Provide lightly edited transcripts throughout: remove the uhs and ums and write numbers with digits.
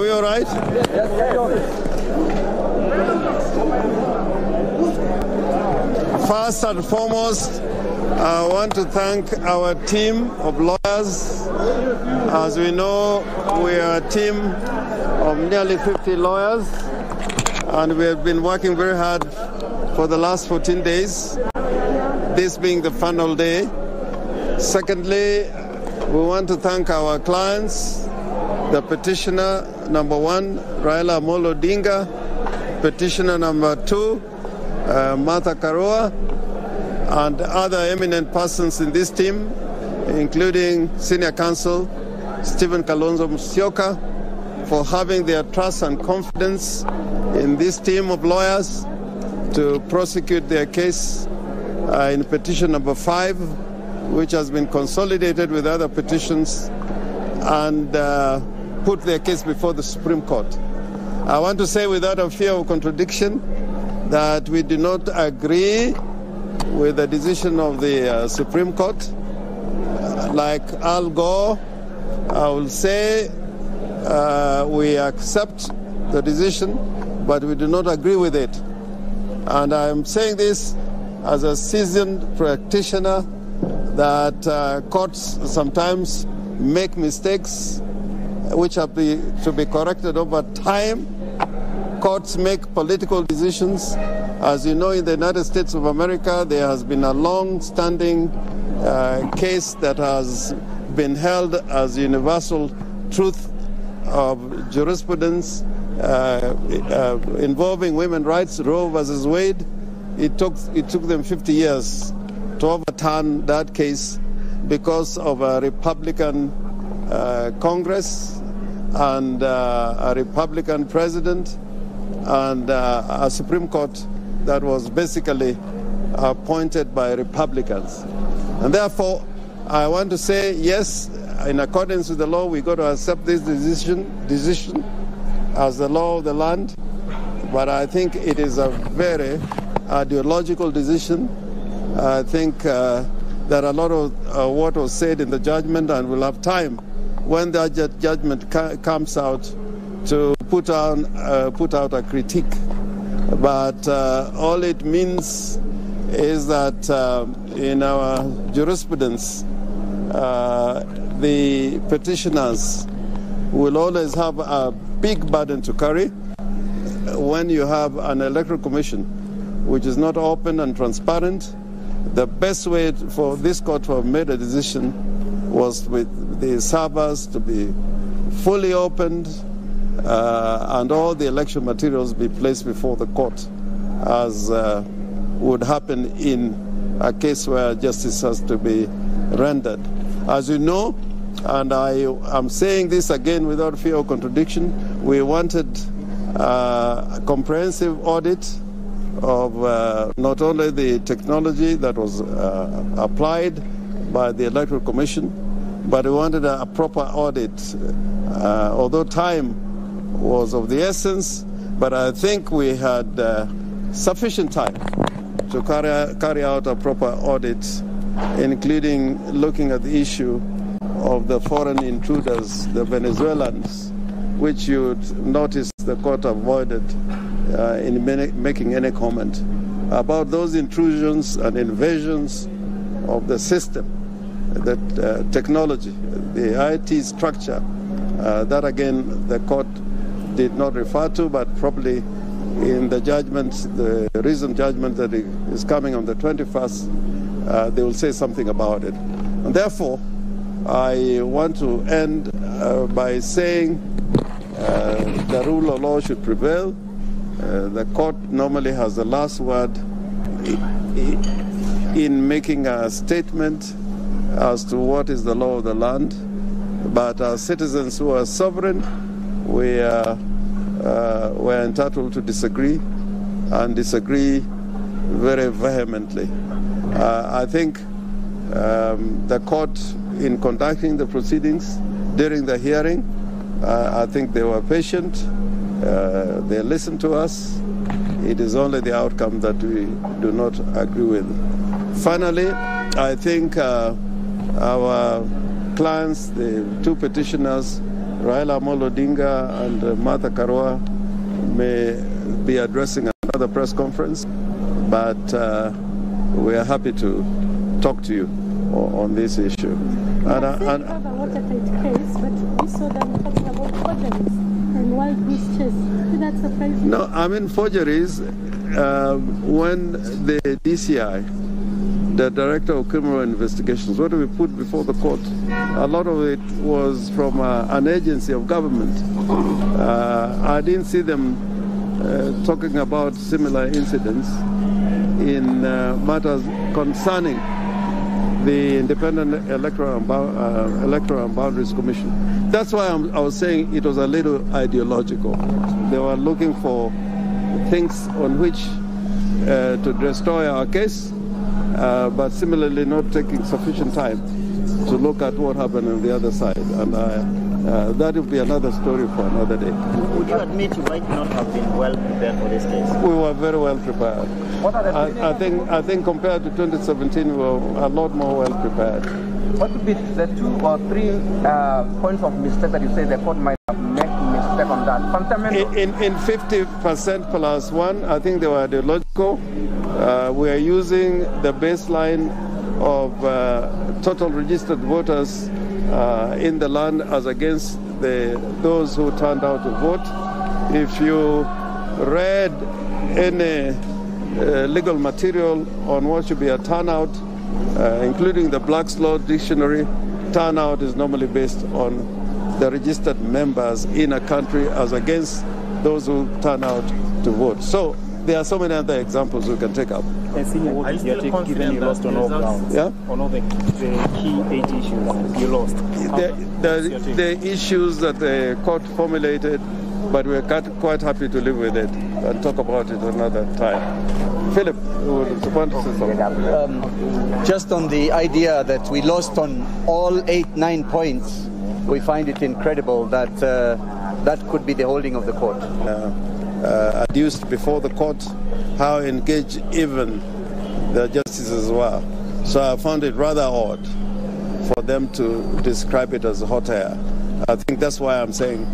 we all right? First and foremost, I want to thank our team of lawyers. As we know, we are a team of nearly 50 lawyers, and we have been working very hard for the last 14 days, this being the final day. Secondly, we want to thank our clients, the petitioner number 1, Raila Odinga, petitioner number 2, Martha Karua, and other eminent persons in this team, including Senior Counsel Stephen Kalonzo Musyoka, for having their trust and confidence in this team of lawyers to prosecute their case in petition number 5, which has been consolidated with other petitions, and put their case before the Supreme Court. I want to say without a fear of contradiction that we do not agree with the decision of the Supreme Court. Like Al Gore, I will say we accept the decision, but we do not agree with it. And I am saying this as a seasoned practitioner that courts sometimes make mistakes which have to be corrected over time. Courts make political decisions. As you know, in the United States of America, there has been a long-standing case that has been held as universal truth of jurisprudence involving women's rights, Roe versus Wade. It took them 50 years to overturn that case because of a Republican Congress and a Republican president and a Supreme Court that was basically appointed by Republicans. And therefore, I want to say, yes, in accordance with the law, we got to accept this decision as the law of the land. But I think it is a very ideological decision. I think there are a lot of what was said in the judgment, and we'll have time when that judgment comes out to put out a critique. But all it means is that in our jurisprudence, the petitioners will always have a big burden to carry when you have an electoral commission which is not open and transparent. The best way for this court to have made a decision was with the servers to be fully opened and all the election materials be placed before the court, as would happen in a case where justice has to be rendered. As you know, and I am saying this again without fear of contradiction, we wanted a comprehensive audit of not only the technology that was applied by the Electoral Commission, but we wanted a proper audit. Although time was of the essence, but I think we had sufficient time to carry out a proper audit, including looking at the issue of the foreign intruders, the Venezuelans, which you'd notice the court avoided in making any comment about those intrusions and invasions of the system, the technology, the IT structure. That again, the court did not refer to, but probably in the judgment, the recent judgment that is coming on the 21st, they will say something about it. And therefore, I want to end by saying the rule of law should prevail. The court normally has the last word in making a statement as to what is the law of the land. But as citizens who are sovereign, we're entitled to disagree, and disagree very vehemently. I think the court, in conducting the proceedings during the hearing, I think they were patient. They listened to us. It is only the outcome that we do not agree with. Finally, I think our clients, the two petitioners, Raila Odinga and Martha Karua may be addressing another press conference, but we are happy to talk to you on this issue. And a watertight case, but we saw them talking about forgeries and wild goose chase. Did that surprise you? No, I mean forgeries. When the DCI, the Director of Criminal Investigations, what we put before the court, a lot of it was from an agency of government. I didn't see them talking about similar incidents in matters concerning the Independent Electoral and Boundaries Commission. That's why I was saying it was a little ideological. They were looking for things on which to destroy our case, but similarly not taking sufficient time to look at what happened on the other side. And that will be another story for another day. Would you admit you might not have been well prepared for this case? We were very well prepared. What are the I think compared to 2017, we were a lot more well prepared. What would be the 2 or 3 points of mistake that you say the court might have made mistake on that? Fundamental. In 50% plus 1, I think they were ideological. We are using the baseline of total registered voters in the land as against those who turned out to vote. If you read any legal material on what should be a turnout, including the Black's Law Dictionary, turnout is normally based on the registered members in a country as against those who turn out to vote. So there are so many other examples we can take up. Given you lost on all grounds? Yeah? On all the key 8 issues you lost? The issues that the court formulated, but we're quite happy to live with it and talk about it another time. Philip, you want to say something? Just on the idea that we lost on all 8-9 points, we find it incredible that that could be the holding of the court. Adduced before the court how engaged even the justices were. So I found it rather odd for them to describe it as hot air. I think that's why I'm saying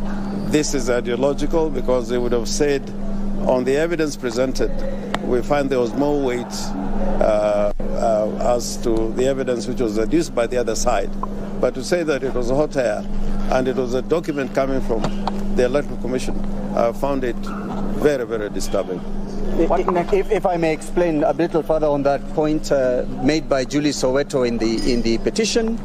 this is ideological, because they would have said on the evidence presented, we find there was more weight as to the evidence which was adduced by the other side. But to say that it was hot air and it was a document coming from the Electoral Commission, I found it very, very disturbing. If I may explain a little further on that point made by Julie Soweto in the petition,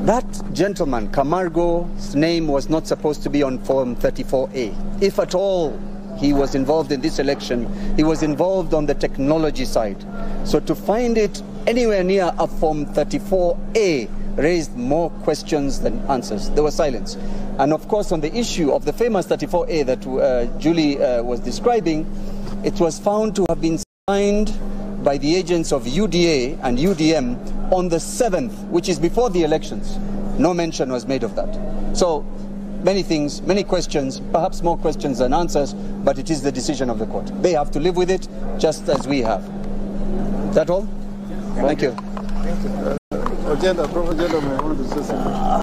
that gentleman, Camargo's name was not supposed to be on Form 34A. If at all he was involved in this election, he was involved on the technology side. So to find it anywhere near a Form 34A raised more questions than answers. There was silence. And of course, on the issue of the famous 34A that Julie was describing, it was found to have been signed by the agents of UDA and UDM on the 7th, which is before the elections. No mention was made of that. So many things, many questions, perhaps more questions than answers, but it is the decision of the court. They have to live with it just as we have. Is that all? Thank you. Agenda, may want to say something.